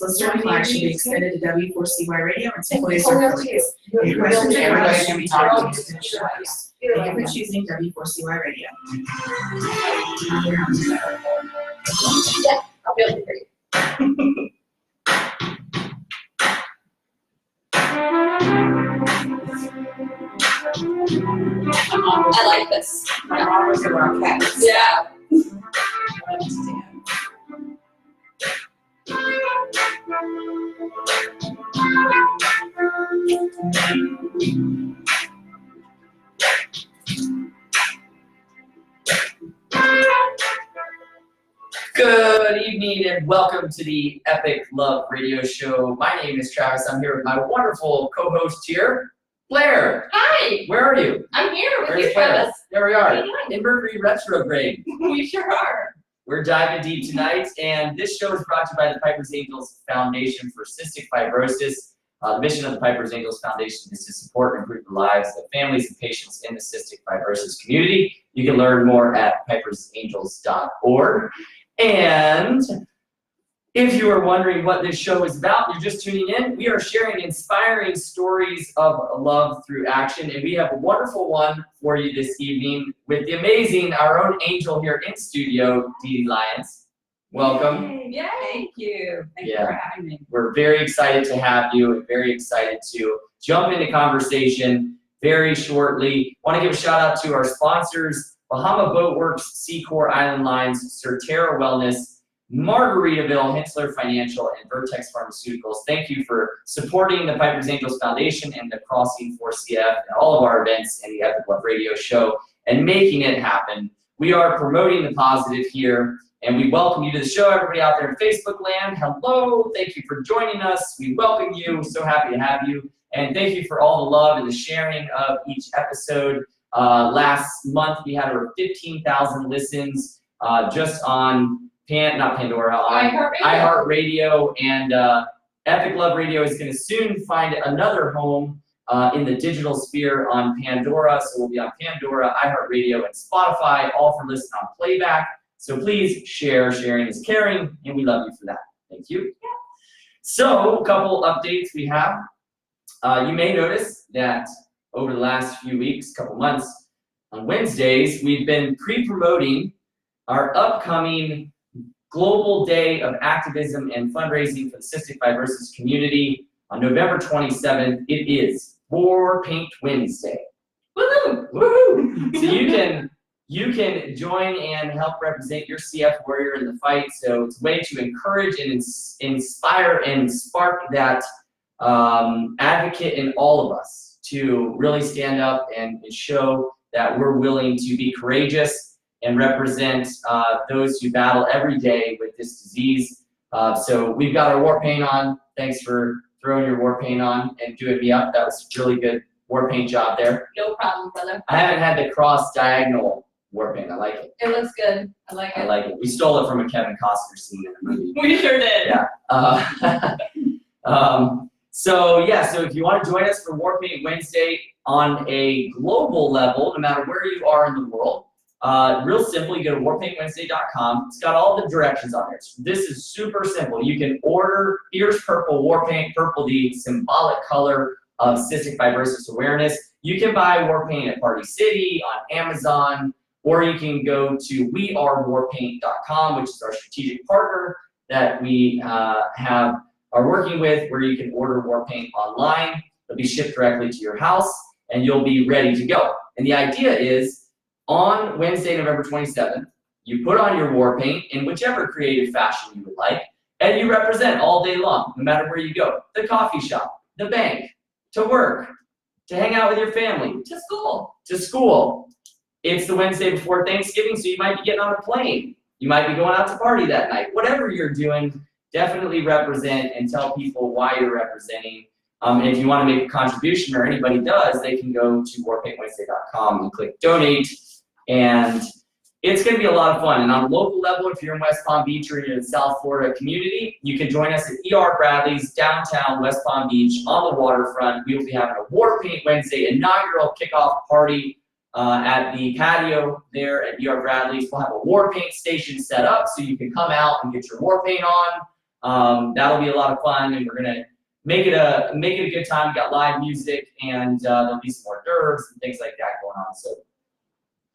Listener flag should be extended to W4CY radio and employees or affiliates. Any questions or comments can be talked to the shows. Thank you for choosing W4CY radio. Yeah, I'll be able to hear you. I like this. My mom was around cats. Yeah. Good evening and welcome to the Epic Love Radio Show. My name is Travis. I'm here with my wonderful co-host here, Blair. Hi. Where are you? I'm here with Where's you, Blair? Travis. There we are. How you doing? In Mercury retrograde. We sure are. We're diving deep tonight, and this show is brought to you by the Piper's Angels Foundation for Cystic Fibrosis. The mission of the Piper's Angels Foundation is to support and improve the lives of families and patients in the cystic fibrosis community. You can learn more at pipersangels.org. And if you are wondering what this show is about, you're just tuning in, we are sharing inspiring stories of love through action, and we have a wonderful one for you this evening with the amazing, our own angel here in studio, Dede Lyons. Welcome. Yay. Thank you. Thank you Yeah. for having me. We're very excited to have you and very excited to jump into conversation very shortly. Want to give a shout out to our sponsors, Bahama Boat Works, Seacor Island Lines, Certera Wellness, Margaritaville, Hensler Financial, and Vertex Pharmaceuticals. Thank you for supporting the Piper's Angels Foundation and the Crossing 4CF and all of our events and the Epic Love Radio Show and making it happen. We are promoting the positive here, and we welcome you to the show. Everybody out there in Facebook land, hello. Thank you for joining us. We welcome you. So happy to have you. And thank you for all the love and the sharing of each episode. Last month, we had over 15,000 listens just on iHeartRadio, and Epic Love Radio is going to soon find another home in the digital sphere on Pandora. So we'll be on Pandora, iHeartRadio, and Spotify, all for listen on playback. So please share. Sharing is caring, and we love you for that. Thank you. Yeah. So a couple updates we have. You may notice that over the last few weeks, couple months, on Wednesdays, we've been pre-promoting our upcoming Global Day of Activism and Fundraising for the Cystic Fibrosis community on November 27th. It is War Paint Wednesday. Woohoo! Woohoo! So you can join and help represent your CF warrior in the fight. So it's a way to encourage and inspire and spark that advocate in all of us to really stand up and show that we're willing to be courageous and represent those who battle every day with this disease. So we've got our war paint on. Thanks for throwing your war paint on and doing me up. That was a really good war paint job there. No problem, brother. I haven't had the cross diagonal war paint. I like it. It looks good. I like it. I like it. We stole it from a Kevin Costner scene in the movie. We sure did. Yeah. So if you want to join us for War Paint Wednesday on a global level, no matter where you are in the world, real simple, you go to warpaintwednesday.com. It's got all the directions on there. So this is super simple. You can order Fierce Purple War Paint, purple the symbolic color of cystic fibrosis awareness. You can buy War Paint at Party City, on Amazon, or you can go to wearewarpaint.com, which is our strategic partner that we are working with, where you can order War Paint online. It'll be shipped directly to your house, and you'll be ready to go. And the idea is, on Wednesday, November 27th, you put on your war paint in whichever creative fashion you would like, and you represent all day long, no matter where you go. The coffee shop, the bank, to work, to hang out with your family, To school. to school. It's the Wednesday before Thanksgiving, so you might be getting on a plane. You might be going out to party that night. Whatever you're doing, definitely represent and tell people why you're representing. And if you want to make a contribution, or anybody does, they can go to warpaintwednesday.com and click donate. And it's going to be a lot of fun. And on a local level, if you're in West Palm Beach or you're in the South Florida community, you can join us at E.R. Bradley's downtown West Palm Beach on the waterfront. We will be having a War Paint Wednesday inaugural kickoff party at the patio there at E.R. Bradley's. We'll have a war paint station set up so you can come out and get your war paint on. That'll be a lot of fun, and we're gonna make it a good time. We got live music, and there'll be some hors d'oeuvres and things like that going on. So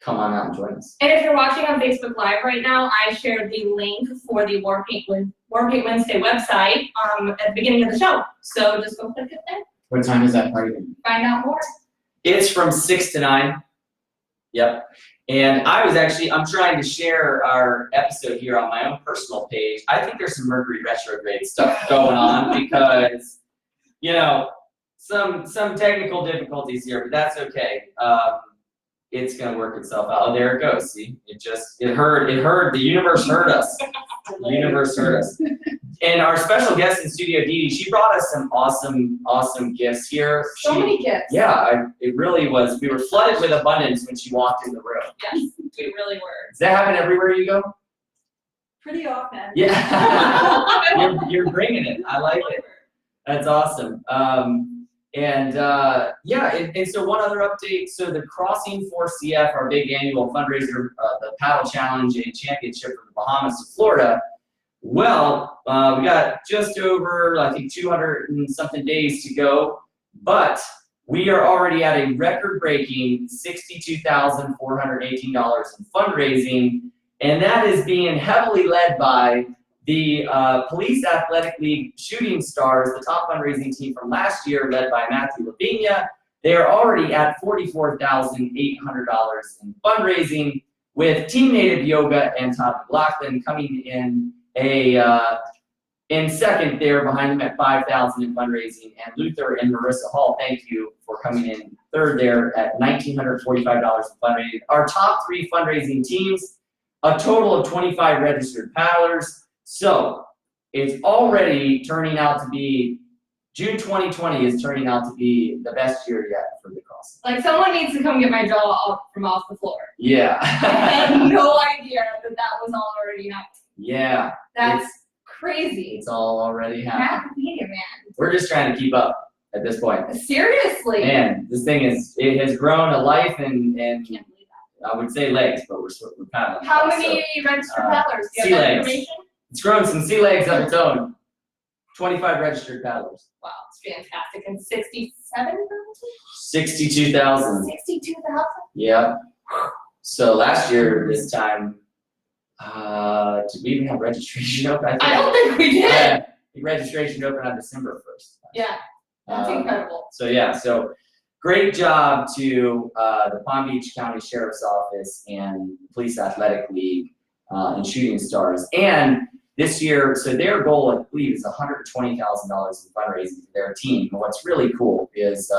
come on out and join us. And if you're watching on Facebook Live right now, I shared the link for the War Paint Wednesday website at the beginning of the show. So just go click it there. What time is that party? Find out more. It's from 6 to 9. Yep. And I'm trying to share our episode here on my own personal page. I think there's some Mercury retrograde stuff going on because, you know, some technical difficulties here, but that's okay. It's gonna work itself out. Oh, there it goes. See, it heard, the universe heard us. The universe heard us. And our special guest in studio, Dede, she brought us some awesome gifts here. So many gifts. Yeah, it really was. We were flooded with abundance when she walked in the room. Yes, we really were. Does that happen everywhere you go? Pretty often. Yeah. you're bringing it. I like it. That's awesome. And so one other update. So the Crossing 4CF, our big annual fundraiser, the paddle challenge and championship from the Bahamas to Florida. Well, we got just over, I think, 200 and something days to go, but we are already at a record-breaking $62,418 in fundraising, and that is being heavily led by the Police Athletic League Shooting Stars, the top fundraising team from last year, led by Matthew Lavinia. They are already at $44,800 in fundraising, with Team Native Yoga and Todd McLaughlin coming in in second there, behind them at $5,000 in fundraising, and Luther and Marissa Hall, thank you for coming in third there at $1,945 in fundraising. Our top 3 fundraising teams, a total of 25 registered paddlers. So it's already turning out to be, June 2020 is turning out to be the best year yet for the crossing. Like, someone needs to come get my jaw up from off the floor. Yeah. I had no idea that was all already happening. Yeah. That's crazy. It's all already happening. Macadamia, man. We're just trying to keep up at this point. Seriously. Man, this thing it has grown a life and I can't believe that. I would say legs, but we're paddling. How So, many registered paddlers? Do sea you have that legs. information? it's grown some sea legs of its own. 25 registered paddlers. Wow, it's fantastic. And 67,000? 62,000. 62,000? Yeah. So last year, this time, did we even have registration open? I don't think we did. Yeah, the registration opened on December 1st. Yeah, that's incredible. So yeah, so great job to the Palm Beach County Sheriff's Office and Police Athletic League and Shooting Stars. And this year, so their goal, I believe, is $120,000 in fundraising for their team. And what's really cool is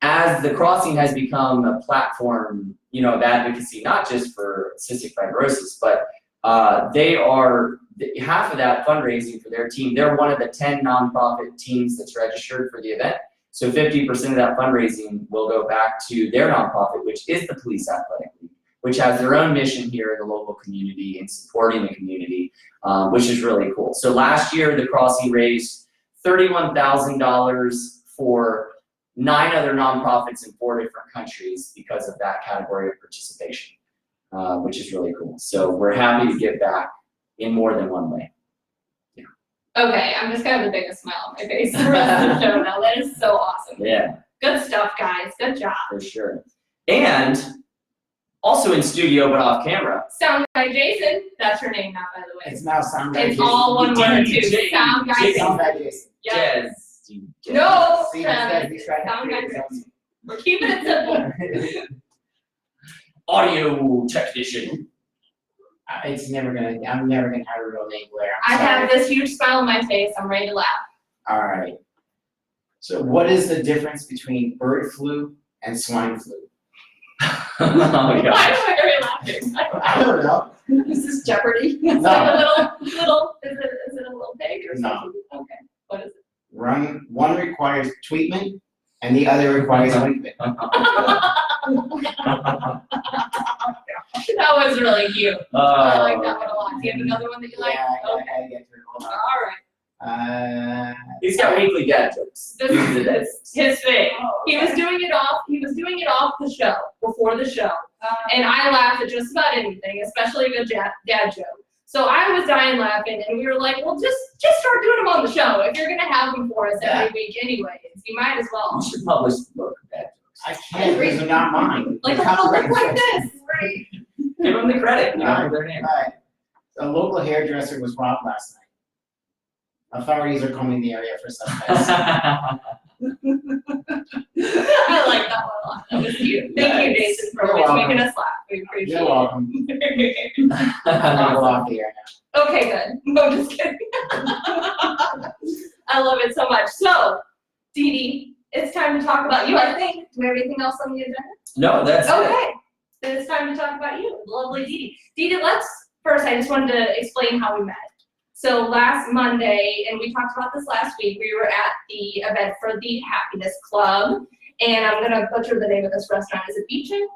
as the crossing has become a platform, of advocacy, not just for cystic fibrosis, but they are half of that fundraising for their team. They're one of the 10 nonprofit teams that's registered for the event. So 50% of that fundraising will go back to their nonprofit, which is the Police Athletic League, which has their own mission here in the local community and supporting the community, which is really cool. So last year, the crossing raised $31,000 for 9 other nonprofits in 4 different countries because of that category of participation, which is really cool. So we're happy to give back in more than one way. Yeah. Okay, I'm just gonna have the biggest smile on my face the rest of the show now. That is so awesome. Yeah, Good stuff, guys. Good job. for sure. And also in studio but off camera. Sound guy Jason. That's her name now, by the way. It's now Sound Guy It's Jason. all one word too. DJ. Sound guy Jason. Sound Jason. Guy Jason. Yeah. Jazz. No, See, Travis. he's trying to Sound guy create Jason. We're keeping it simple. Audio technician. I'm never gonna have a real name, Blair. I I'm sorry. have this huge smile on my face. I'm ready to laugh. All right. So what is the difference between bird flu and swine flu? Oh my Why gosh. am I laughing? I don't know. Is this Jeopardy? It's No. like a little, is it a little pig or No. something? Okay, what is it? One requires treatment and the other requires ointment. That was really cute. I like that one a lot. Do you have another one that you like? Yeah, I Okay, gotta get through it. Hold all right. He's got weekly dad jokes. This is his thing. He was doing it off the show, before the show. And I laugh at just about anything, especially a good dad joke. So I was dying laughing, and we were like, well, just start doing them on the show. If you're gonna have them for us every week anyways, you might as well. You should publish the book of bad jokes. I can't, these are not mine. Like a They're little book copyrighted. like this, right? Give them the credit, you know, for their name. Alright, a local hairdresser was robbed last night. Authorities are combing the area for suspects. I like that one a lot. That was cute. Thank you, Jason, for You're always welcome. making us laugh. We appreciate You're welcome. it. I'm gonna go off the air now. Okay, good. No, just kidding. I love it so much. So, Dede, it's time to talk about you, I think. Do we have anything else on the agenda? No, that's it. Okay, then it's time to talk about you, lovely Dede. Dede, first, I just wanted to explain how we met. So last Monday, and we talked about this last week, we were at the event for the Happiness Club, and I'm gonna butcher the name of this restaurant. Is it Beachay?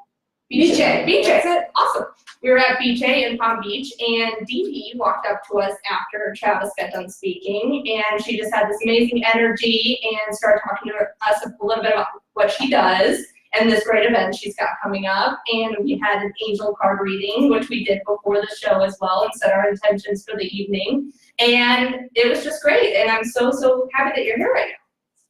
Beachay. That's it. Awesome. We were at Beachay in Palm Beach, and Dede walked up to us after Travis got done speaking, and she just had this amazing energy and started talking to us a little bit about what she does and this great event she's got coming up. And we had an angel card reading, which we did before the show as well, and set our intentions for the evening. And it was just great, and I'm so happy that you're here right now.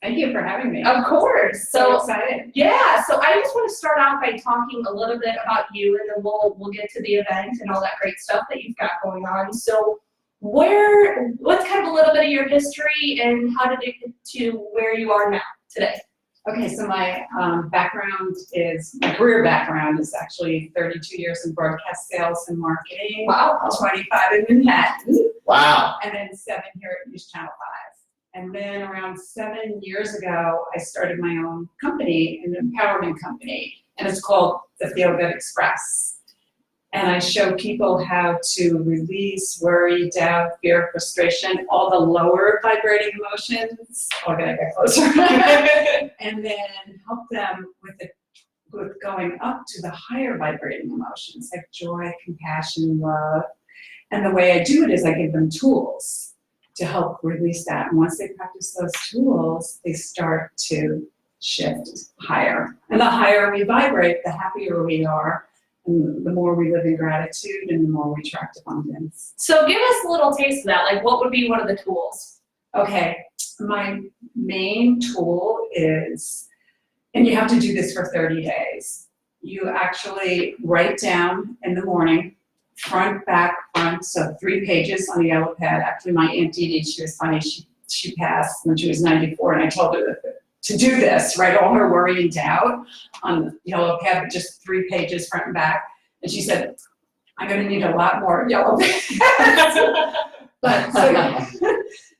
Thank you for having me. Of course. So excited. Yeah, so I just want to start out by talking a little bit about you, and then we'll get to the event and all that great stuff that you've got going on. So what's kind of a little bit of your history, and how did it get to where you are now today? Okay, so my my career background is actually 32 years in broadcast sales and marketing. Wow. 25 in Manhattan, Wow. and then 7 here at News Channel 5. And then around 7 years ago, I started my own company, an empowerment company, and it's called the Feel Good Express. And I show people how to release worry, doubt, fear, frustration, all the lower vibrating emotions. Oh, I gotta get closer. And then help them with going up to the higher vibrating emotions like joy, compassion, love. And the way I do it is I give them tools to help release that. And once they practice those tools, they start to shift higher. And the higher we vibrate, the happier we are. And the more we live in gratitude and the more we attract abundance. So give us a little taste of that. Like, what would be one of the tools? Okay, my main tool is, and you have to do this for 30 days. You actually write down in the morning, front, back, front, so 3 pages on the yellow pad. Actually, my Aunt Dede, she was funny, she passed when she was 94, and I told her to do this, write all her worry and doubt on the yellow pad, but just 3 pages front and back. And she said, I'm gonna need a lot more yellow pads. But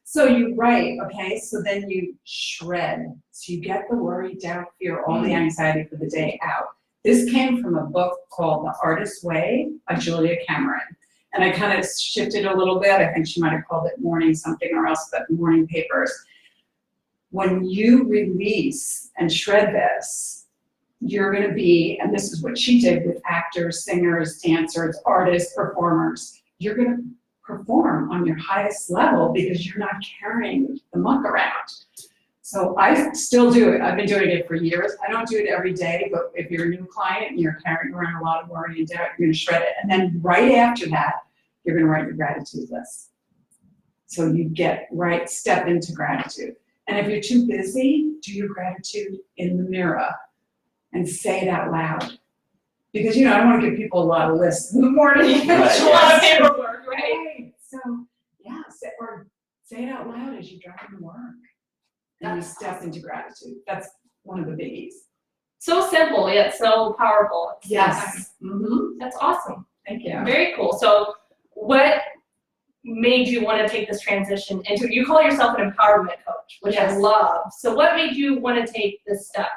so you write, okay, so then you shred. So you get the worry, doubt, fear, all the anxiety for the day out. This came from a book called The Artist's Way by Julia Cameron. And I kind of shifted a little bit. I think she might have called it morning something or else, but morning papers. When you release and shred this, you're gonna be, and this is what she did with actors, singers, dancers, artists, performers, you're gonna perform on your highest level because you're not carrying the muck around. So I still do it. I've been doing it for years. I don't do it every day, but if you're a new client and you're carrying around a lot of worry and doubt, you're gonna shred it. And then right after that, you're gonna write your gratitude list. So you get right, step into gratitude. And if you're too busy, do your gratitude in the mirror and say it out loud. Because, I don't want to give people a lot of lists in the morning. Right, A lot of paperwork, right? Right. So, yeah, say it out loud as you drive to work. And you step into gratitude. That's one of the biggies. So simple yet so powerful. Yes. Mm-hmm. That's awesome. Thank you. Very cool. So what made you want to take this transition into, you call yourself an empowerment coach, which I Yes. love. So what made you want to take this step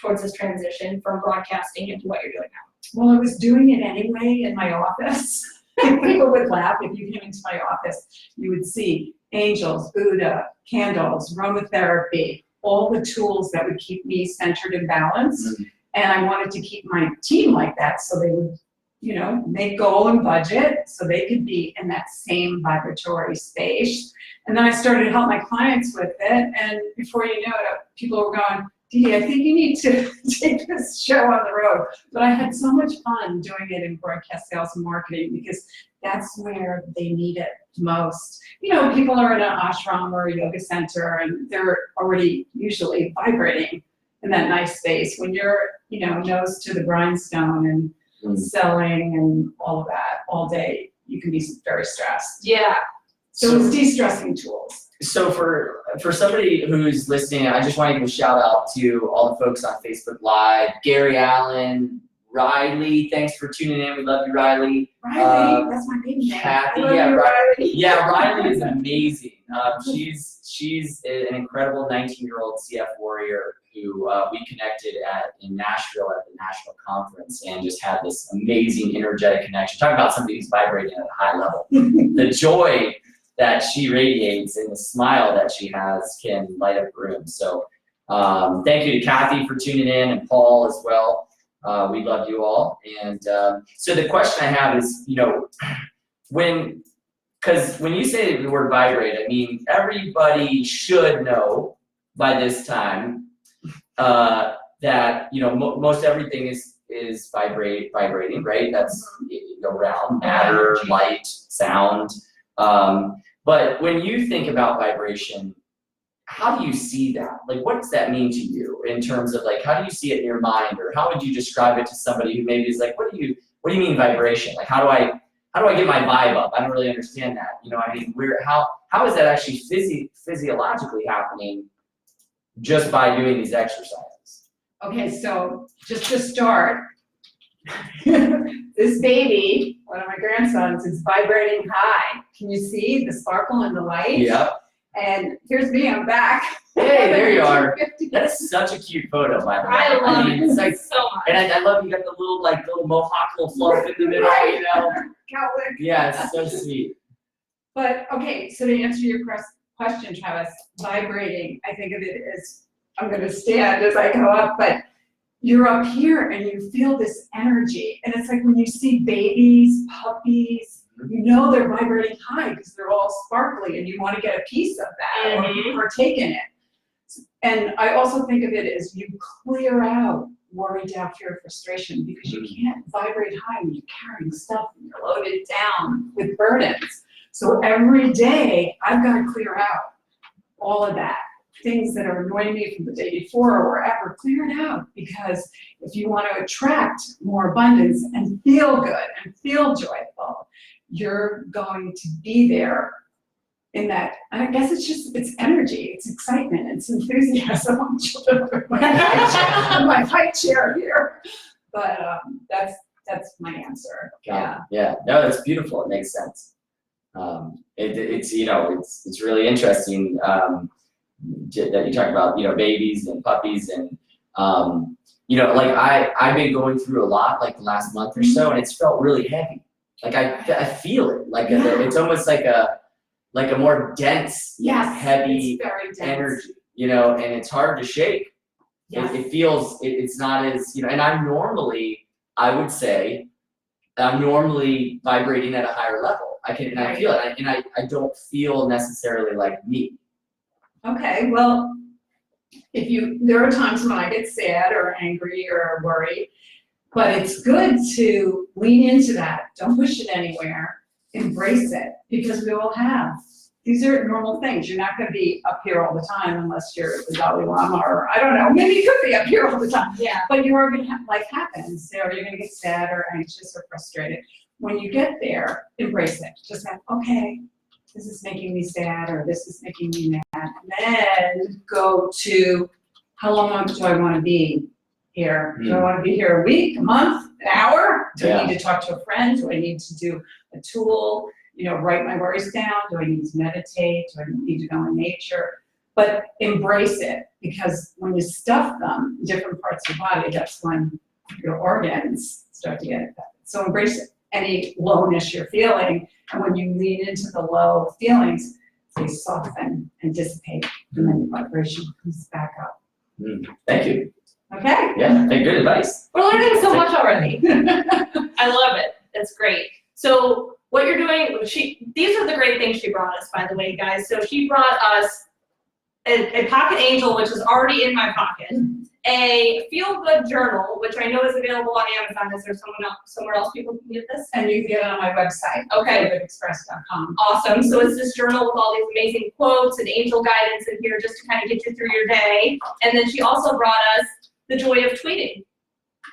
towards this transition from broadcasting into what you're doing now? Well, I was doing it anyway in my office. People would laugh if you came into my office. You would see angels, Buddha, candles, aromatherapy, all the tools that would keep me centered and balanced. Mm-hmm. And I wanted to keep my team like that so they would, make goal and budget so they could be in that same vibratory space. And then I started to help my clients with it. And before you know it, people were going, Dede, I think you need to take this show on the road. But I had so much fun doing it in broadcast sales and marketing because that's where they need it most. You know, people are in an ashram or a yoga center and they're already usually vibrating in that nice space. When you're, you know, nose to the grindstone and selling and all of that all day, you can be very stressed. Yeah. So it's de-stressing tools. So for somebody who's listening, I just want to give a shout out to all the folks on Facebook Live, Gary Allen, Riley, thanks for tuning in. We love you, Riley. Riley, that's my baby name. Kathy, I love you, Riley. Yeah, Riley is amazing. She's an incredible 19-year-old CF warrior who we connected in Nashville at the national conference and just had this amazing energetic connection. Talk about somebody who's vibrating at a high level. The joy that she radiates and the smile that she has can light up rooms. So thank you to Kathy for tuning in and Paul as well. We love you all. And so the question I have is, you know, because when you say the word vibrate, I mean, everybody should know by this time that, you know, most everything is vibrating, right? That's, you know, around matter, light, sound. But when you think about vibration, how do you see that? Like, what does that mean to you in terms of like, how do you see it in your mind, or how would you describe it to somebody who maybe is like, what do you mean vibration? Like, how do I get my vibe up? I don't really understand that. You know, I mean, how is that actually physiologically happening just by doing these exercises? Okay, so just to start, this baby, one of my grandsons, is vibrating high. Can you see the sparkle in the light? Yep. And here's me, I'm back. Hey, there you are. That is such a cute photo, by the way. I love mean, it it's like, so much. and I love you got the little mohawk, little fluff in the middle, you know? Cowlick. Yeah, it's so sweet. But okay, so to answer your question, Travis, vibrating, I think of it as, I'm gonna stand as I go up, but you're up here and you feel this energy. And it's like when you see babies, puppies, you know they're vibrating high because they're all sparkly and you want to get a piece of that or partake in it. And I also think of it as you clear out worry, doubt, fear, frustration, because you can't vibrate high when you're carrying stuff and you're loaded down with burdens. So every day I've got to clear out all of that. Things that are annoying me from the day before or wherever, clear it out, because if you want to attract more abundance and feel good and feel joyful, you're going to be there in that. I guess it's energy, it's excitement, it's enthusiasm. My high chair here, but that's my answer. Yeah. Yeah. No, that's beautiful. It makes sense. It's you know it's really interesting. That you talk about, you know, babies and puppies and, you know, like I've been going through a lot like the last month or so, and it's felt really heavy. Like I feel it, like it's almost like a more dense, heavy it's very dense. energy, you know, and it's hard to shake. Yes. It feels, it's not as, you know, and I would say, I'm normally vibrating at a higher level. I feel it, and I don't feel necessarily like me. Okay, well, there are times when I get sad or angry or worried, but it's good to lean into that. Don't push it anywhere. Embrace it, because we all have. These are normal things. You're not going to be up here all the time unless you're the Dalai Lama, or I don't know, maybe you could be up here all the time. Yeah. But you are going to have, life happens, so you're going to get sad or anxious or frustrated. When you get there, embrace it. Just have, okay, this is making me sad, or this is making me mad. And then go to, how long do I want to be here? Do I want to be here a week, a month, an hour? Do I need to talk to a friend? Do I need to do a tool? You know, write my worries down? Do I need to meditate? Do I need to go in nature? But embrace it, because when you stuff them in different parts of your body, that's when your organs start to get affected. So embrace it. Any lowness you're feeling, and when you lean into the low feelings, they soften and dissipate, and then the vibration comes back up. Thank you. Okay? Yeah, good advice. We're learning so much already. I love it. That's great. So what you're doing, these are the great things she brought us, by the way, guys. So she brought us a Pocket Angel, which is already in my pocket, a feel-good journal, which I know is available on Amazon. Is there somewhere else people can get this? And you can get it on my website, Okay. feelgoodexpress.com. Awesome. So it's this journal with all these amazing quotes and angel guidance in here just to kind of get you through your day. And then she also brought us the joy of tweeting,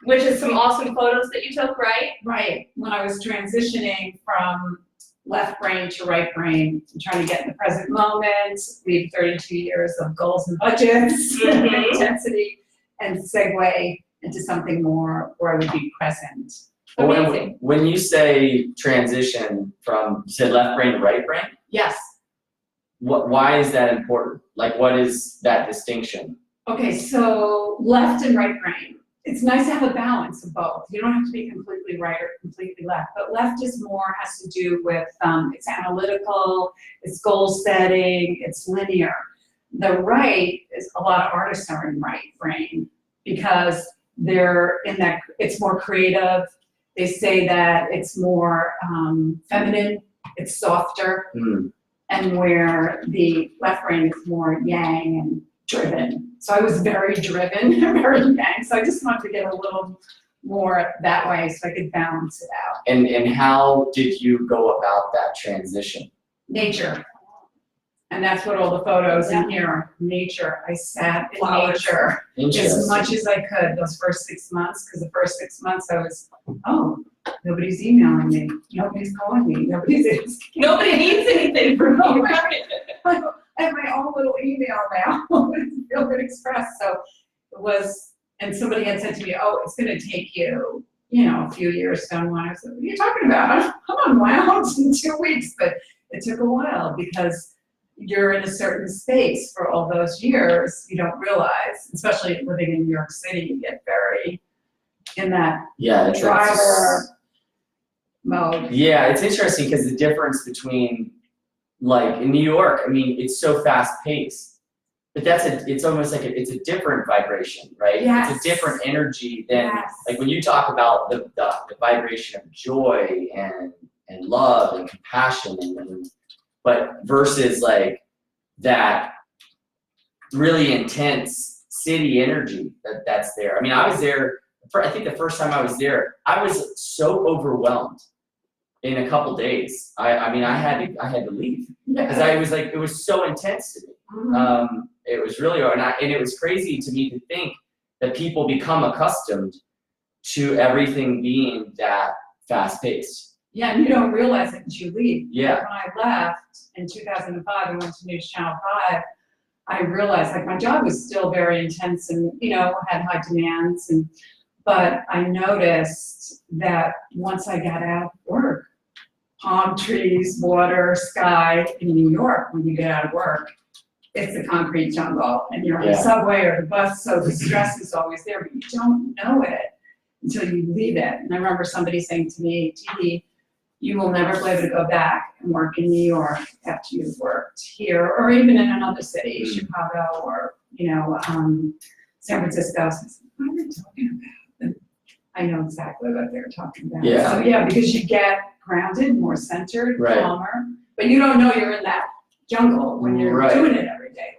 which is some awesome photos that you took, right? Right, when I was transitioning from left brain to right brain, trying to get in the present moment, leave 32 years of goals and budgets, Mhm. intensity, and segue into something more where I would be present. Amazing. When you say transition from, you said left brain to right brain, Yes. why is that important? Like, what is that distinction? Okay, so left and right brain. It's nice to have a balance of both. You don't have to be completely right or completely left, but left is more, has to do with, it's analytical, it's goal setting, it's linear. The right is, a lot of artists are in right brain because they're in that, it's more creative. They say that it's more feminine, it's softer, and where the left brain is more yang and driven. So I was very driven, very yang. So I just wanted to get a little more that way so I could balance it out. And how did you go about that transition? Nature. And that's what all the photos in here are. Nature. I sat in Flowers. nature as Interesting. much as I could those first 6 months, because the first 6 months I was, nobody's emailing me, nobody's calling me, nobody's asking. Nobody needs anything from me, right? I have my own little email now, Feel Good Express. So it was, and somebody had said to me, oh, it's gonna take you, a few years to unwind. I said, what are you talking about? I'm unwound in 2 weeks, but it took a while because you're in a certain space for all those years, you don't realize, especially living in New York City, you get very in that driver mode. Yeah, it's interesting because the difference between, like, in New York, I mean, it's so fast paced, but it's almost like it's a different vibration, right? Yes. It's a different energy than, Yes. like, when you talk about the vibration of joy and love and compassion but versus like that really intense city energy that's there. I mean, I was there, I think the first time I was there, I was so overwhelmed in a couple days. I mean, I had to leave because it was so intense to me. It was really, and it was crazy to me to think that people become accustomed to everything being that fast paced. Yeah, and you don't realize it until you leave. Yeah. When I left in 2005 and went to News Channel 5, I realized like my job was still very intense and, had high demands. But I noticed that once I got out of work, palm trees, water, sky in New York, when you get out of work, it's a concrete jungle and you're on the subway or the bus, so the stress is always there, but you don't know it until you leave it. And I remember somebody saying to me, Dede, you will never be able to go back and work in New York after you've worked here or even in another city, Chicago or, San Francisco. So I said, what are they talking about? And I know exactly what they're talking about. Yeah. So yeah, because you get grounded, more centered, Right. calmer, but you don't know you're in that jungle when you're Right. doing it every day.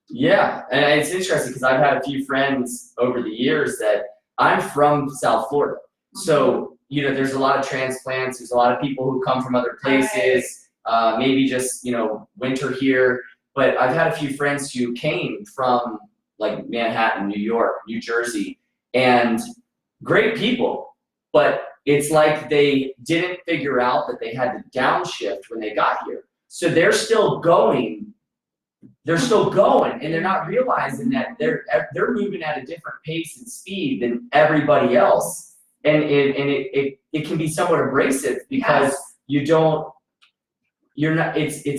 Yeah, and it's interesting because I've had a few friends over the years that I'm from South Florida. So, there's a lot of transplants, there's a lot of people who come from other places, maybe just, winter here. But I've had a few friends who came from like Manhattan, New York, New Jersey, and great people. But it's like they didn't figure out that they had to downshift when they got here. So they're still going, and they're not realizing that they're moving at a different pace and speed than everybody else. And it can be somewhat abrasive because it's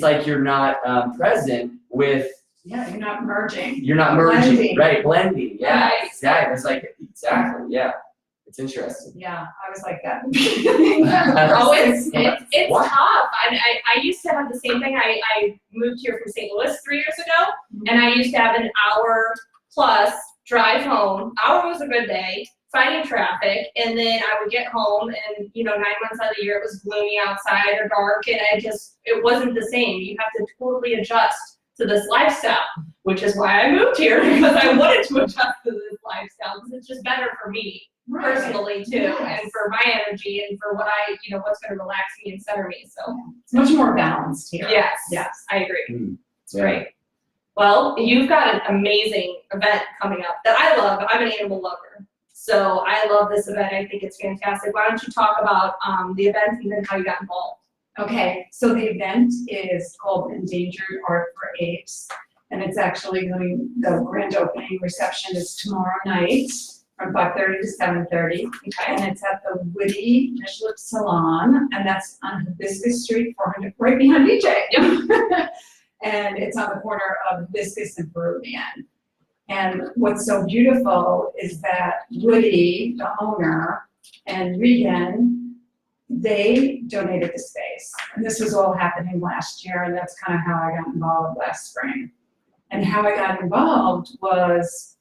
like you're not present with. Yeah, you're not merging. You're not merging, Blending. right? Blending, yeah, Right. exactly. It's like exactly, yeah. It's interesting. Yeah, I was like that. Oh, it's What? tough. I used to have the same thing. I moved here from St. Louis 3 years ago, and I used to have an hour plus drive home. Hour was a good day, fighting traffic, and then I would get home, and 9 months out of the year it was gloomy outside or dark, and it wasn't the same. You have to totally adjust to this lifestyle, which is why I moved here, because I wanted to adjust to this lifestyle, because it's just better for me personally too, Yes. and for my energy and for what what's gonna relax me and center me, so. It's much more balanced here. Yes, I agree. It's Yeah. great. Well, you've got an amazing event coming up that I love. I'm an animal lover. So I love this event. I think it's fantastic. Why don't you talk about the event and then how you got involved? Okay, so the event is called Endangered Art for Apes, and it's actually the grand opening reception is tomorrow night from 5:30 to 7:30. Okay. And it's at the Witty Michelin Salon, and that's on Hibiscus Street, 400, right behind BJ. Yep. And it's on the corner of Hibiscus and Peruvian. And what's so beautiful is that Woody, the owner, and Regan, they donated the space. And this was all happening last year, and that's kind of how I got involved last spring. And how I got involved was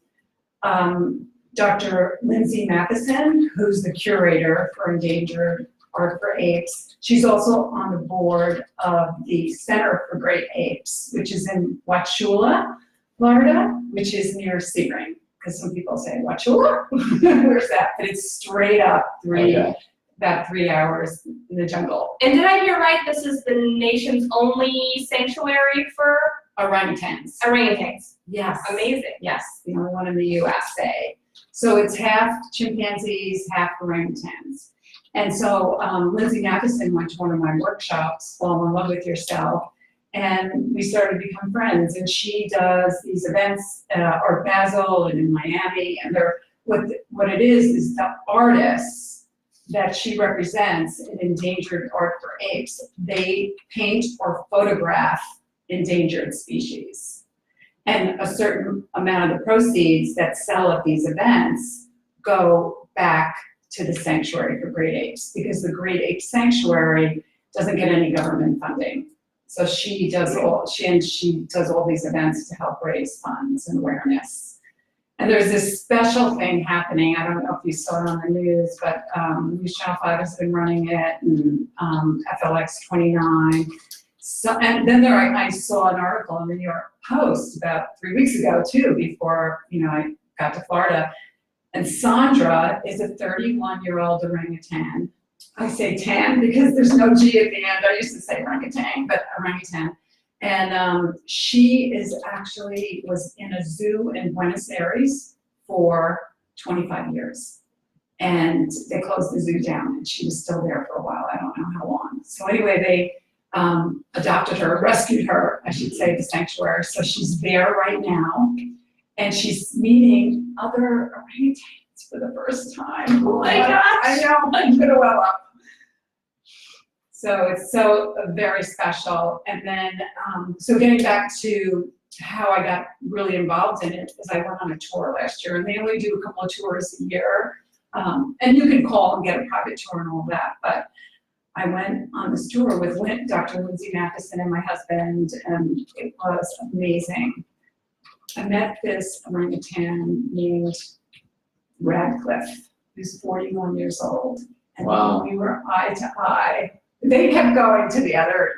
Dr. Lindsay Matheson, who's the curator for Endangered Art for Apes. She's also on the board of the Center for Great Apes, which is in Wauchula, Florida, which is near Sebring, because some people say Wauchula, where's that? But it's straight up about 3 hours in the jungle. And did I hear right, this is the nation's only sanctuary for Orangutans. orangutans? Yes. Amazing. Yes, the only one in the USA. So it's half chimpanzees, half orangutans. And so Lindsay Matheson went to one of my workshops, Fall in Love with Yourself, and we started to become friends. And she does these events at Art Basel and in Miami, and what it is the artists that she represents in Endangered Art for Apes, they paint or photograph endangered species. And a certain amount of the proceeds that sell at these events go back to the Sanctuary for Great Apes, because the Great Ape Sanctuary doesn't get any government funding. So she does all these events to help raise funds and awareness. And there's this special thing happening. I don't know if you saw it on the news, but News Channel 5 has been running it, and FLX 29. So, and then I saw an article in the New York Post about 3 weeks ago too, before I got to Florida. And Sandra is a 31-year-old orangutan. I say tan because there's no G at the end. I used to say orangutan, but orangutan. And she was in a zoo in Buenos Aires for 25 years. And they closed the zoo down, and she was still there for a while. I don't know how long. So anyway, they adopted her, rescued her, I should say, the sanctuary. So she's there right now, and she's meeting other orangutans for the first time. Oh my gosh. I know, I'm gonna well up. So it's so very special. And then, so getting back to how I got really involved in it, is I went on a tour last year, and they only do a couple of tours a year. And you can call and get a private tour and all that, but I went on this tour with Dr. Lindsay Matheson and my husband, and it was amazing. I met this orangutan named Radcliffe, who's 41 years old. And Wow. we were eye to eye. They kept going to the other,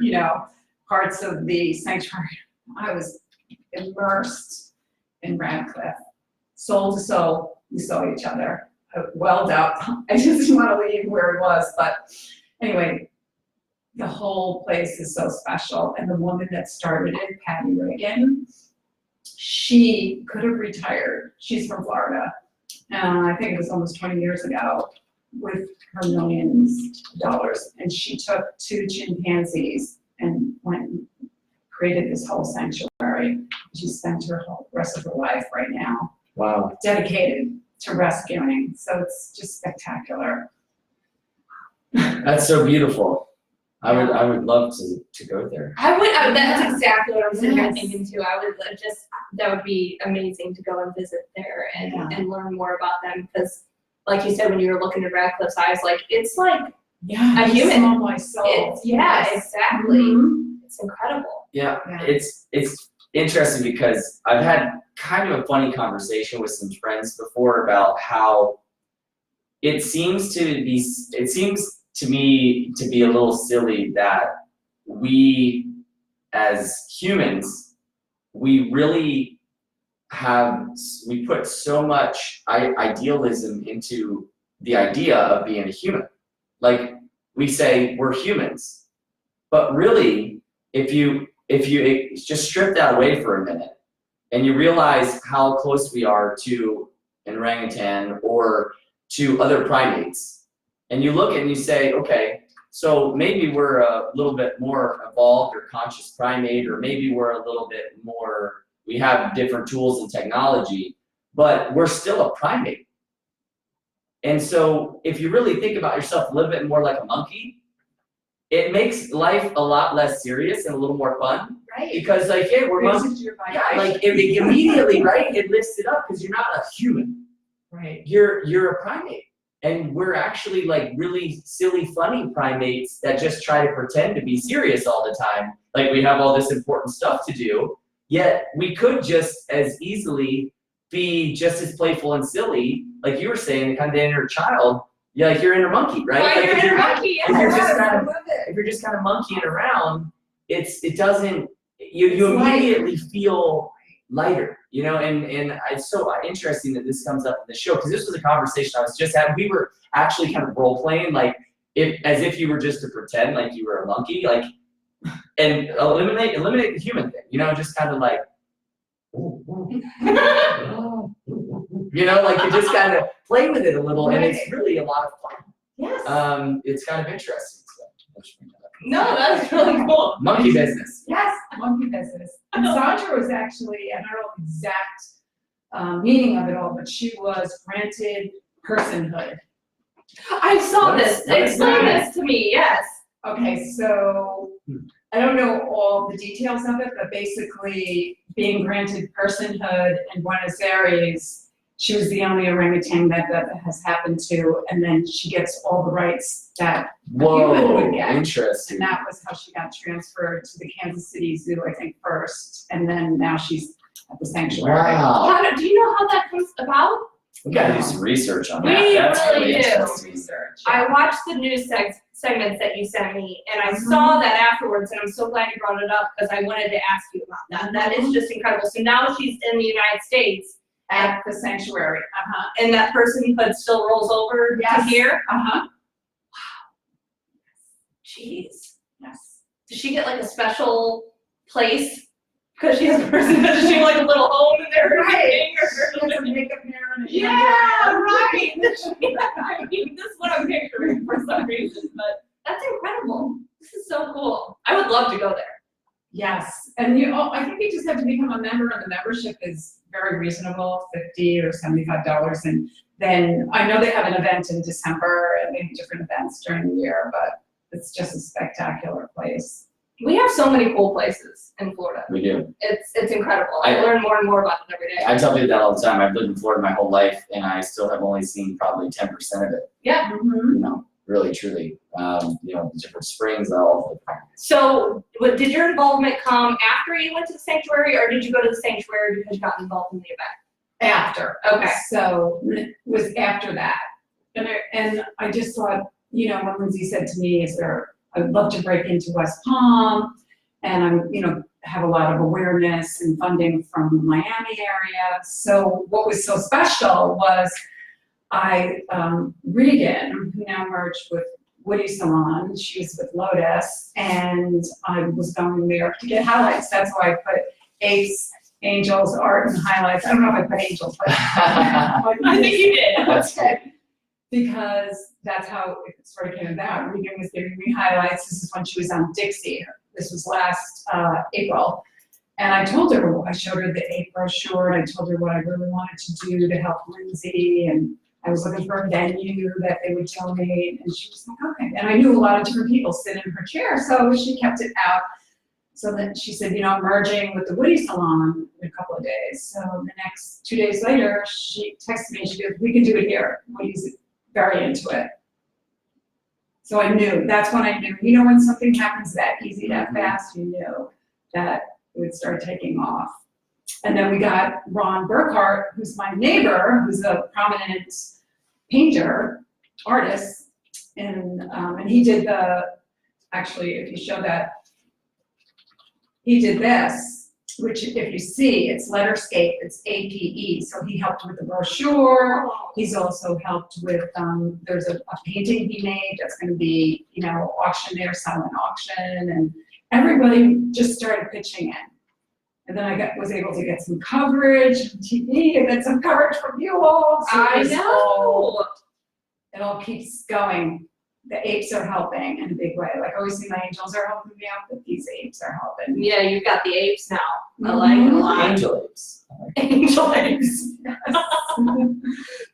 parts of the sanctuary. I was immersed in Radcliffe. Soul to soul, we saw each other. I welled up. I just didn't want to leave where it was, but anyway, the whole place is so special. And the woman that started it, Patty Reagan, she could have retired. She's from Florida. I think it was almost 20 years ago, with her millions of dollars. And she took 2 chimpanzees and went and created this whole sanctuary. She spent her whole rest of her life right now Wow. dedicated to rescuing. So it's just spectacular. That's so beautiful. I would love to go there. That's exactly what I'm sitting here Yes. thinking too. I would that would be amazing to go and visit there and learn more about them, because like you said, when you were looking at Radcliffe's eyes, like, it's like Yeah, a human. saw my soul. Exactly. Mhm. It's incredible. Yeah, Yeah. it's interesting because I've had kind of a funny conversation with some friends before about how it seems to me to be a little silly that we as humans we really we put so much idealism into the idea of being a human. Like, we say we're humans, but really, if you just strip that away for a minute and you realize how close we are to an orangutan or to other primates, and you look and you say, okay, so maybe we're a little bit more evolved or conscious primate, or maybe we're a little bit more, we have different tools and technology, but we're still a primate. And so if you really think about yourself a little bit more like a monkey, it makes life a lot less serious and a little more fun. Right. Because like, yeah, we're monkeys. Yeah, like it immediately, right? It lifts it up because you're not a human. Right. You're a primate. And we're actually like really silly, funny primates that just try to pretend to be serious all the time. Like, we have all this important stuff to do, yet we could just as easily be just as playful and silly, like you were saying, kind of the inner child. Yeah, like your inner monkey, right? Right, Like your inner monkey, if you're just I kind of, love it. if you're just kind of monkeying around, it doesn't, you It's immediately feel lighter, you know, and it's so interesting that this comes up in the show, because this was a conversation I was just having. We were actually kind of role playing, like as if you were just to pretend like you were a monkey, like, and eliminate the human thing, you know, just kind of like, ooh, ooh. You know, like you just kind of play with it a little, and it's really a lot of fun. Yes. It's kind of interesting. So. No, that's really cool. Monkey business. Yes, monkey business. And Sandra was actually, I don't know the exact meaning of it all, but she was granted personhood. I saw What is- this. what is Explain that? this to me. Yes. Okay, so I don't know all the details of it, but basically being granted personhood in Buenos Aires, she was the only orangutan that has happened to, and then she gets all the rights that Whoa, human would get. interesting. And that was how she got transferred to the Kansas City Zoo, I think, first, and then now she's at the sanctuary. Wow. Do you know how that comes about? We gotta do some research on that. We That's really really do. interesting. Research. I watched the news segments that you sent me, and I saw that afterwards, and I'm so glad you brought it up because I wanted to ask you about that. That is just incredible. So now she's in the United States, At the sanctuary, and that personhood still rolls over to Yes. here. uh-huh. Jeez. Yes. Does she get like a special place because she has a personhood? Does she have like a little home in there or Right. anything? She has a makeup hair and a Yeah, right. I mean, this is what I'm picturing for some reason, but that's incredible. This is so cool. I would love to go there. Yes, and I think you just have to become a member, and the membership is very reasonable, $50 or $75, and then I know they have an event in December, and maybe different events during the year, but it's just a spectacular place. We have so many cool places in Florida. We do. It's incredible. I learn more and more about it every day. I tell people that all the time. I've lived in Florida my whole life, and I still have only seen probably 10% of it. Yeah. Mm-hmm. You know, really, truly. You know, the different springs, all. So, did your involvement come after you went to the sanctuary, or did you go to the sanctuary because you got involved in the event? After. Okay. So it was after that. And I just thought, you know, when Lindsay said to me, I'd love to break into West Palm, and I'm, you know, have a lot of awareness and funding from the Miami area. So what was so special was Regan, who now merged with Woody Salon, she was with Lotus, and I was going there to get highlights. That's why I put Apes, Angels, Art, and Highlights. I don't know if I put Angels, but I think you did. That's okay. Because that's how it sort of came about. Regan was giving me highlights. This is when she was on Dixie. This was last April. And I told her, I showed her the ape brochure, and I told her what I really wanted to do to help Lindsay, and I was looking for a venue that they would donate, and she was like, okay. And I knew a lot of different people sit in her chair, so she kept it out. So then she said, you know, I'm merging with the Woody Salon in a couple of days. So the next 2 days later, she texted me, she goes, we can do it here. Woody's very into it. So I knew, that's when I knew, you know, when something happens that easy, that fast, you knew that it would start taking off. And then we got Ron Burkhart, who's my neighbor, who's a prominent painter, artist, and he did actually, if you show that, he did this. which if you see, it's Letterscape, it's APE. So he helped with the brochure. He's also helped with, there's a painting he made that's gonna be, you know, auctioned there, silent auction, and everybody just started pitching in. And then I was able to get some coverage on TV and then some coverage from you all. So I it's know. all- It all keeps going. The apes are helping in a big way. Like I always see my angels are helping me out, but these apes are helping. Yeah, you've got the apes now. I like it a lot. Angel apes. Angel apes.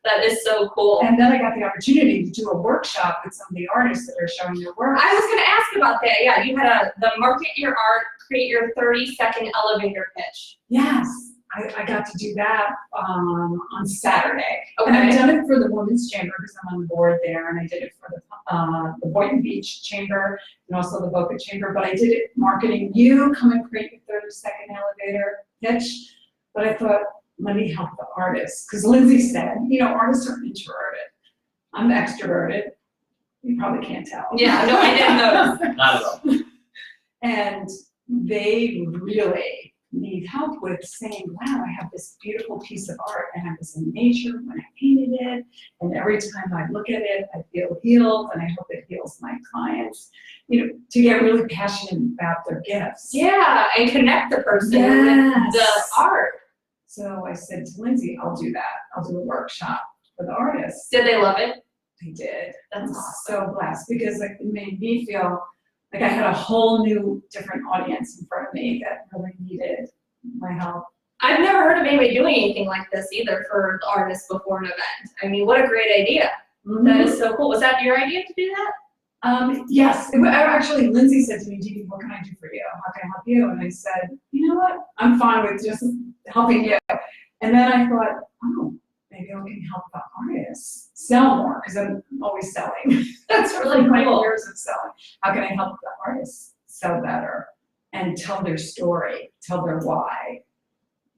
That is so cool. And then I got the opportunity to do a workshop with some of the artists that are showing their work. I was gonna ask about that. Yeah, you had the market your art, create your 30-second elevator pitch. Yes, I got to do that on Saturday. And I've Okay. done it for the Women's Chamber because I'm on the board there, and I did it for the Boynton Beach Chamber and also the Boca Chamber, but I did it marketing you, come and create your 30-second elevator pitch. But I thought, let me help the artists, because Lindsay said, you know, artists are introverted. I'm extroverted. You probably can't tell. Yeah, no, I didn't notice. Not at all. And they really need help with saying, wow, I have this beautiful piece of art. I have this in nature when I painted it. And every time I look at it, I feel healed, and I hope it heals my clients. You know, to get really passionate about their gifts. Yeah, and connect the person Yes. with the art. So I said to Lindsay, I'll do that. I'll do a workshop for the artists. Did they love it? They did. That's I'm awesome. so blessed because like, it made me feel like I had a whole new, different audience in front of me that really needed my help. I've never heard of anybody doing anything like this either for the artists before an event. I mean, what a great idea. That is so cool. Was that your idea to do that? Yes, actually Lindsay said to me, Dede, what can I do for you? How can I help you? And I said, you know what? I'm fine with just helping you. And then I thought, oh, maybe I can help the artists sell more because I'm always selling. That's really Like cool. years of selling. How can I help the artists sell better and tell their story, tell their why,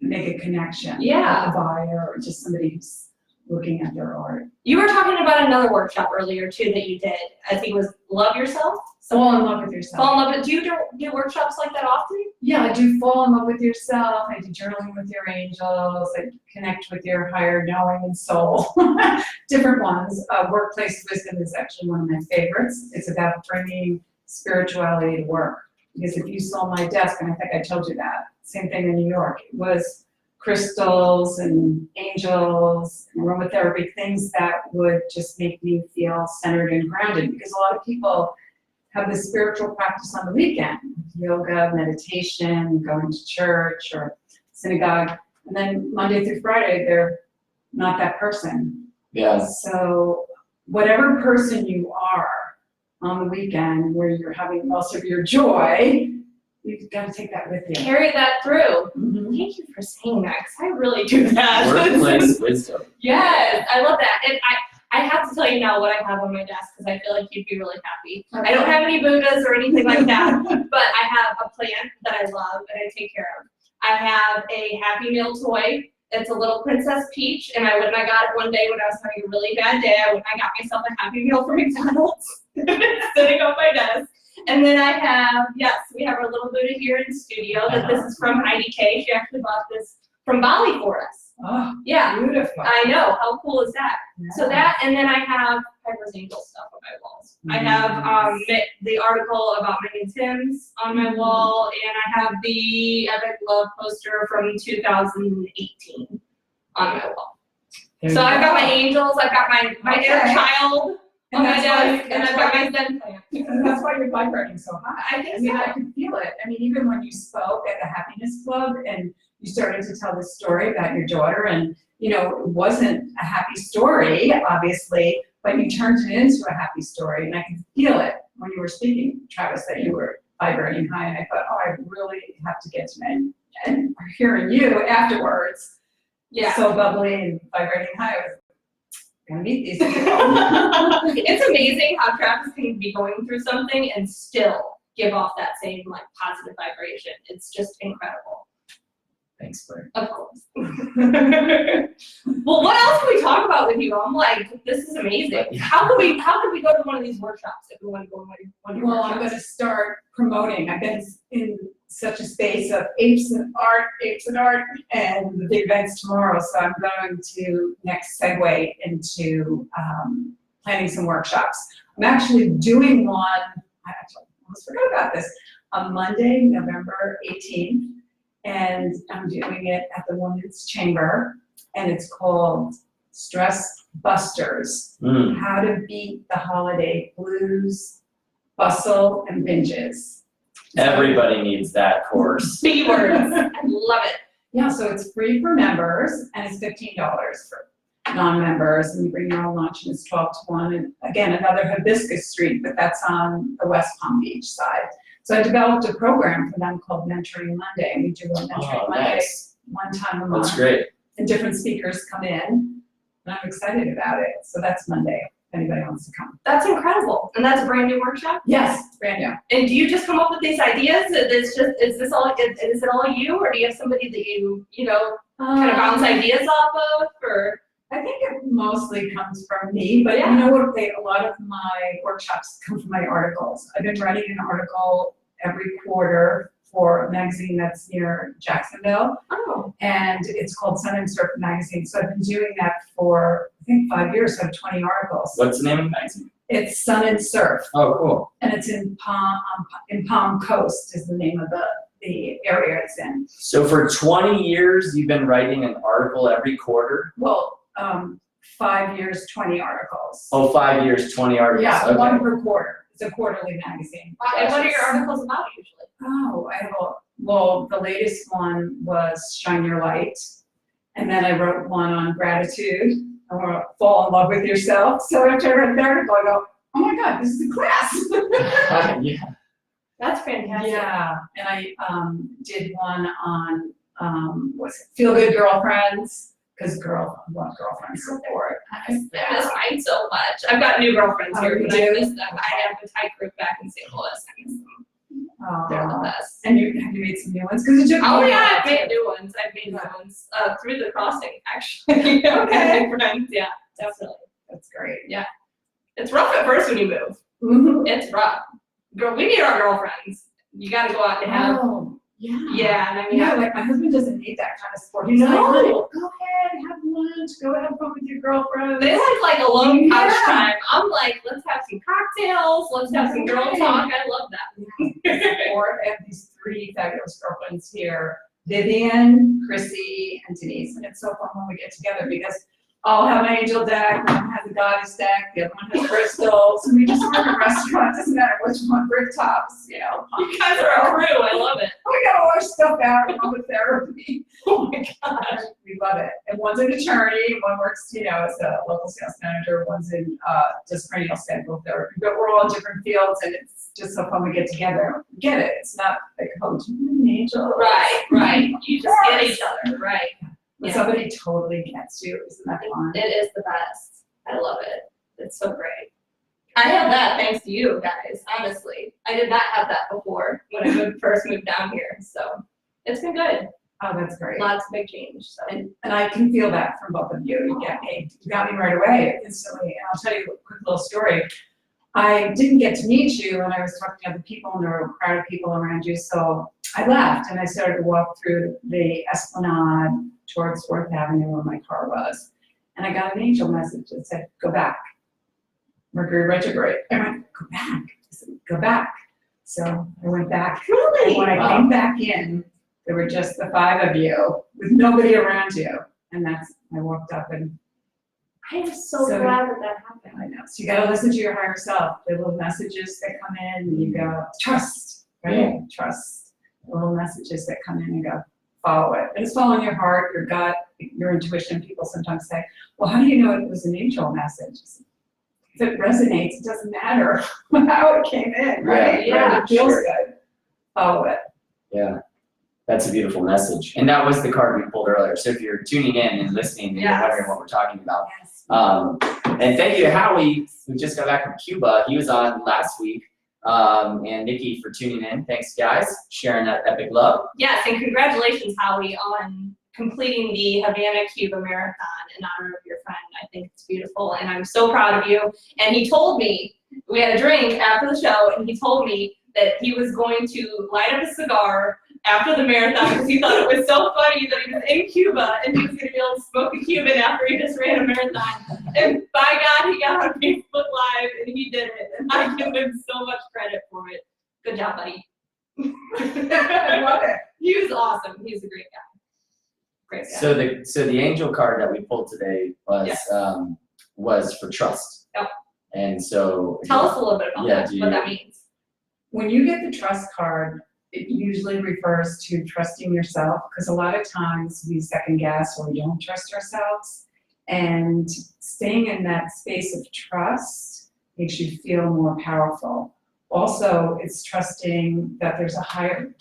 make a connection Yeah. with the buyer or just somebody who's looking at their art. You were talking about another workshop earlier too that you did. I think it was Love Yourself. Fall in love with yourself. Fall in love. Do you do workshops like that often? Yeah, I do fall in love with yourself. I do journaling with your angels. I connect with your higher knowing and soul. Different ones. Workplace wisdom is actually one of my favorites. It's about bringing spirituality to work. Because if you saw my desk, and I think I told you that, same thing in New York, it was crystals and angels and aromatherapy, things that would just make me feel centered and grounded. Because a lot of people have this spiritual practice on the weekend, yoga, meditation, going to church or synagogue, and then Monday through Friday, they're not that person. Yeah. So whatever person you are on the weekend where you're having most of your joy, you've got to take that with you. Carry that through. Mhm. Thank you for saying that, because I really do that. Workplace wisdom. Yes, I love that. And I have to tell you now what I have on my desk because I feel like you'd be really happy. I don't have any Buddhas or anything like that, but I have a plant that I love and I take care of. I have a Happy Meal toy. It's a little Princess Peach, and I went and I got it one day when I was having a really bad day. I went and I got myself a Happy Meal from McDonald's. It's sitting on my desk. And then I have, yes, we have our little Buddha here in the studio. That this is from Heidi K. She actually bought this from Bali for us. Oh, Yeah, beautiful. I know. How cool is that? Yeah. So that, and then I have Piper's Angel stuff on my walls. I have the article about Megan Timms on my wall, and I have the Epic Love poster from 2018 on my wall. There So you I've got my go. angels, I've got my inner Okay. child on my that's why- desk, and I've got my Zen plant. And that's why you're vibrating so high. I think mean, so. I could feel it. I mean, even when you spoke at the Happiness Club and you started to tell this story about your daughter, and you know, it wasn't a happy story, obviously, but you turned it into a happy story, and I could feel it when you were speaking, Travis, that you were vibrating high, and I thought, oh, I really have to get to know. And hearing you afterwards, Yeah. so bubbly and vibrating high, I was gonna meet these people. It's amazing how Travis can be going through something and still give off that same like positive vibration. It's just incredible. Thanks, Blair. Of course. Well, what else can we talk about with you? I'm like, this is amazing. How could we go to one of these workshops if we want to go to one of your Well, I'm workshops? gonna start promoting. I've been in such a space of apes and art, and the big event's tomorrow, so I'm going to next segue into planning some workshops. I'm actually doing one, I actually almost forgot about this, on Monday, November 18th, and I'm doing it at the Women's Chamber, and it's called Stress Busters, How to Beat the Holiday Blues, Bustle, and Binges. Everybody needs that course. Big words. I love it. Yeah, so it's free for members, and it's $15 for non-members, and you bring your own lunch, and it's 12 to 1, and again, another Hibiscus Street, but that's on the West Palm Beach side. So I developed a program for them called Mentoring Monday, and we do a Mentoring Monday Nice. one time a month. That's great. And different speakers come in, and I'm excited about it. So that's Monday, if anybody wants to come. That's incredible. And that's a brand new workshop? Yes, brand new. And do you just come up with these ideas? Is it all you, or do you have somebody that you know, kind of bounce ideas off of, or? I think it mostly comes from me, but Yeah. you know what, a lot of my workshops come from my articles. I've been writing an article every quarter for a magazine that's near Jacksonville, Oh. and it's called Sun and Surf Magazine. So I've been doing that for, I think, 5 years, so I have 20 articles. What's the name of the magazine? It's Sun and Surf, Oh, cool. and it's in Palm Coast is the name of the area it's in. So for 20 years, you've been writing an article every quarter? Well, 5 years, 20 articles. Oh, 5 years, 20 articles. Yeah, Okay. one per quarter. It's a quarterly magazine. And what are your articles about usually? Oh, well, the latest one was Shine Your Light. And then I wrote one on gratitude. I want to fall in love with yourself. So after I read the article, I go, oh my God, this is a class. Yeah. That's fantastic. Yeah, and I did one on, Feel Good Girlfriends, because I love girlfriend support. I miss mine so much. I've got new girlfriends Oh, here, you but I do? miss them. I have a tight group back in St. Louis. I miss them. They're the best. And have you made some new ones? Because it took Oh me a yeah, while I've made to- new ones. I've made new ones through the crossing, actually. Okay, friends. Yeah, definitely. That's great. It's rough at first when you move. Mm-hmm. It's rough. Girl, we need our girlfriends. You got to go out and have. Oh, yeah. Yeah, and I mean, Yeah, like my husband doesn't need that kind of support. He's like, No. honey, go ahead, have lunch, go have fun with your girlfriend. they like alone couch Yeah. time. I'm like, let's have some cocktails. Let's have some girl Right. talk. I love that. Or I have these 3 fabulous girlfriends here, Vivian, Chrissy, and Denise. And it's so fun when we get together because I'll have an angel deck, one has a goddess deck, the other one has crystals. And we just work at a restaurant, doesn't matter which one, brick tops, you know. You guys are a crew. I love it. We got all our stuff out, and all the therapy. Oh my gosh. We love it. And one's an attorney, one works, you know, as a local sales manager, one's in just cranial sacral therapy. But we're all in different fields, and it's just so fun we get together. Get it? It's not like, oh, do you need an angel? Right. You just get each other. Right. When Yeah. somebody totally gets you, isn't that fun? It is the best. I love it. It's so great. I have that thanks to you guys, honestly. I did not have that before when I first moved down here, so it's been good. Oh, that's great. Lots of big change, so. And I can feel that from both of you. You got me right away instantly. And I'll tell you a quick little story. I didn't get to meet you, and I was talking to other people, and there were a crowd of people around you, so I left, and I started to walk through the Esplanade towards Fourth Avenue where my car was. And I got an angel message that said, go back. Mercury retrograde. I went, go back. I said, go back. So I went back. Really? And when I came back in, there were just the 5 of you with nobody around you. And I walked up and I am so So- glad that happened. I know. So you gotta listen to your higher self. The little messages that come in, and you go, trust, right? Yeah. Trust. The little messages that come in and go, follow it. And it's following your heart, your gut, your intuition. People sometimes say, well, how do you know it was an angel message? If it resonates, it doesn't matter how it came in, right? Yeah, If it feels sure. good, follow it. Yeah. That's a beautiful message. And that was the card we pulled earlier. So if you're tuning in and listening and you're Yes. wondering what we're talking about. Yes. And thank you to Howie, who just got back from Cuba. He was on last week. And Nikki for tuning in. Thanks, guys. Sharing that epic love. Yes, and congratulations, Howie, on completing the Havana, Cuba Marathon in honor of your friend. I think it's beautiful, and I'm so proud of you. And he told me, we had a drink after the show, and he told me that he was going to light up a cigar after the marathon because he thought it was so funny that he was in Cuba and he was going to be able to smoke a Cuban after he just ran a marathon. And by God, he got on Facebook Live and he did it. And I give him so much credit for it. Good job, buddy. I love it. He was awesome. He's a great guy. Great guy. So the angel card that we pulled today was Yes. Was for trust. Yep. And so Tell us a little bit about Yeah, that, do what you- that means. When you get the trust card, it usually refers to trusting yourself, because a lot of times we second guess or we don't trust ourselves. And staying in that space of trust makes you feel more powerful. Also, it's trusting that there's a higher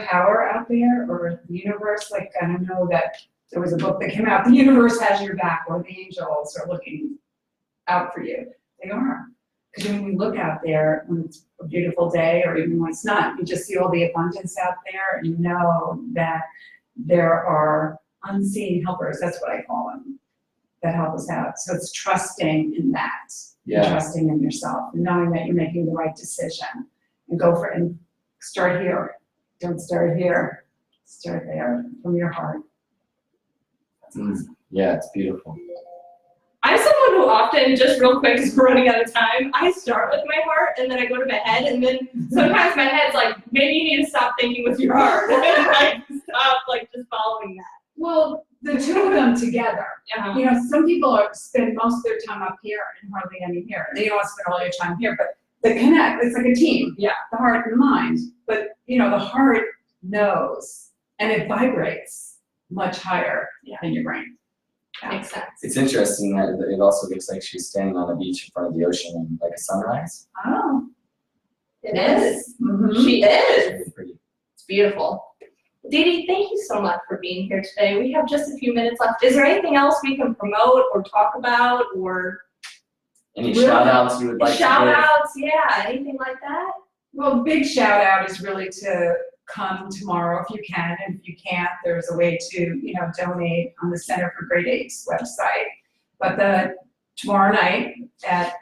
power out there, or the universe. Like, I don't know, that there was a book that came out, The Universe Has Your Back, or the angels are looking out for you. They are. Because when you look out there, when it's a beautiful day, or even when it's not, you just see all the abundance out there, and you know that there are unseen helpers. That's what I call them, that help us out. So it's trusting in that, and trusting in yourself, and knowing that you're making the right decision, and go for it, and start here. Don't start here. Start there, from your heart. Yeah, it's beautiful. I'm someone who often, just real quick, because we're running out of time, I start with my heart and then I go to my head, and then sometimes my head's like, maybe you need to stop thinking with your heart and like stop like just following that. Well, the two of them together. You know, some people spend most of their time up here and hardly any here. They don't want to spend all your time here, but the connect, it's like a team. Yeah. The heart and the mind. But, you know, the heart knows, and it vibrates much higher than your brain. Makes sense. It's interesting that it also looks like she's standing on the beach in front of the ocean and like a sunrise. Oh. It is. Mhm. She It's is. really pretty. It's beautiful. Dede, thank you so much for being here today. We have just a few minutes left. Is there anything else we can promote or talk about, or Any Really? shout outs you would like shout to give? outs? Yeah, anything like that? Well, big shout out is really to come tomorrow if you can, and if you can't, there's a way to, you know, donate on the Center for Grade 8's website. But tomorrow night at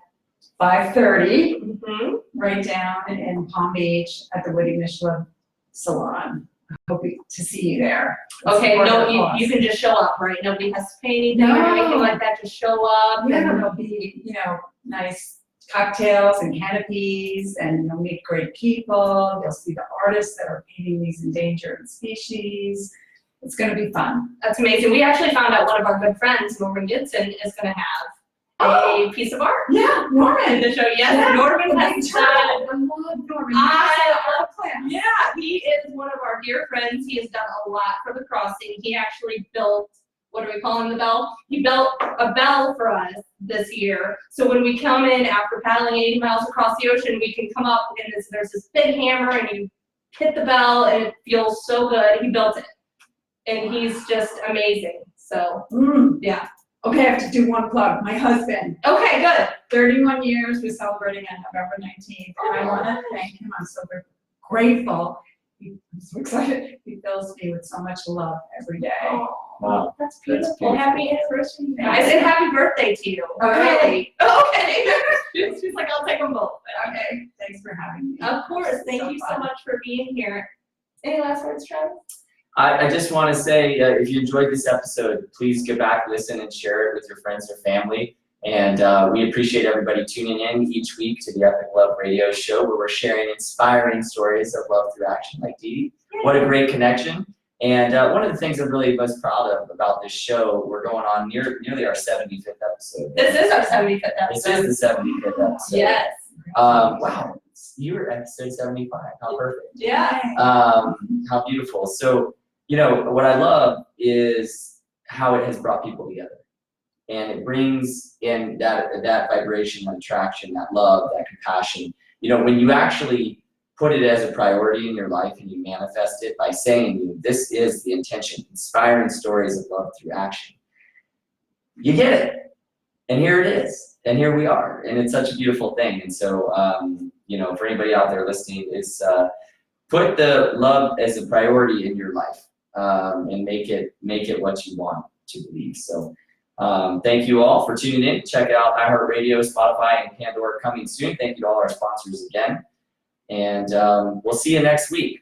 5:30, Mm-hmm. right down in Palm Beach at the Woody Michelin Salon. Hope to see you there. Okay, Support no, the cause. you can just show up, right? Nobody has to pay anything or No. anything like that, just show up. Yeah, and- there'll be, you know, nice cocktails and canopies, and you'll meet great people. You'll see the artists that are painting these endangered species. It's gonna be fun. That's amazing. We actually found out one of our good friends, Norman Gibson, is gonna have a piece of art Yeah, in Norman. the show. Yes, Yeah, Norman the has big done. turtle. I love Norman. I love class. Yeah, he is one of our dear friends. He has done a lot for the crossing. He actually built, what are we calling the bell? He built a bell for us this year. So when we come in after paddling 80 miles across the ocean, we can come up and there's this big hammer and you hit the bell and it feels so good. He built it. And he's just amazing. So, yeah. Okay, I have to do one plug. My husband, Okay, good. 31 years, we're celebrating on November 19th, and I want to thank him. I'm so grateful. I'm so excited. He fills me with so much love every day. Wow. That's That's beautiful. beautiful. Happy anniversary, guys, and happy birthday to you. Okay. Okay. She's like, I'll take them both. Okay, thanks for having me. Of course. Thank you so fun. much for being here. Any last words, Travis? I just want to say, if you enjoyed this episode, please go back, listen, and share it with your friends or family. And we appreciate everybody tuning in each week to the Epic Love Radio Show, where we're sharing inspiring stories of love through action, like Dede. What a great connection. And one of the things I'm really most proud of about this show, we're going on nearly our 75th episode. This is our 75th This episode. is the 75th episode. Yes. Wow, you were episode 75. How perfect. Yeah. How beautiful. So, you know, what I love is how it has brought people together. And it brings in that vibration, that attraction, that love, that compassion. You know, when you actually put it as a priority in your life and you manifest it by saying, this is the intention, inspiring stories of love through action, you get it. And here it is. And here we are. And it's such a beautiful thing. And so, you know, for anybody out there listening, is put the love as a priority in your life, and make it what you want to believe. So thank you all for tuning in. Check out iHeartRadio, Spotify, and Pandora coming soon. Thank you to all our sponsors again. And we'll see you next week.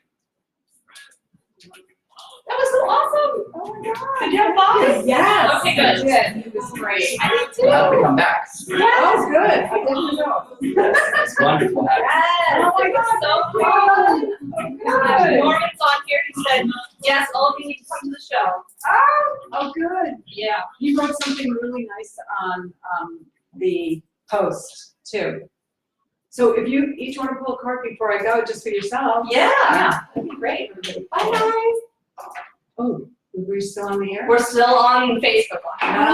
That was so awesome. Oh my God. Did you have fun? Yes. Okay, good. Good. It was great. I did too. You'll have to come back. That was good. I didn't know. It's wonderful having you. Yes. Oh my God. So fun. Good. Norman's on here. He said, yes, all of you need to come to the show. Oh, good. Yeah. You wrote something really nice on the post too. So if you each want to pull a card before I go, just for yourself. Yeah. That'd be great. Bye guys. Oh, we're still on the air? We're still on Facebook Live.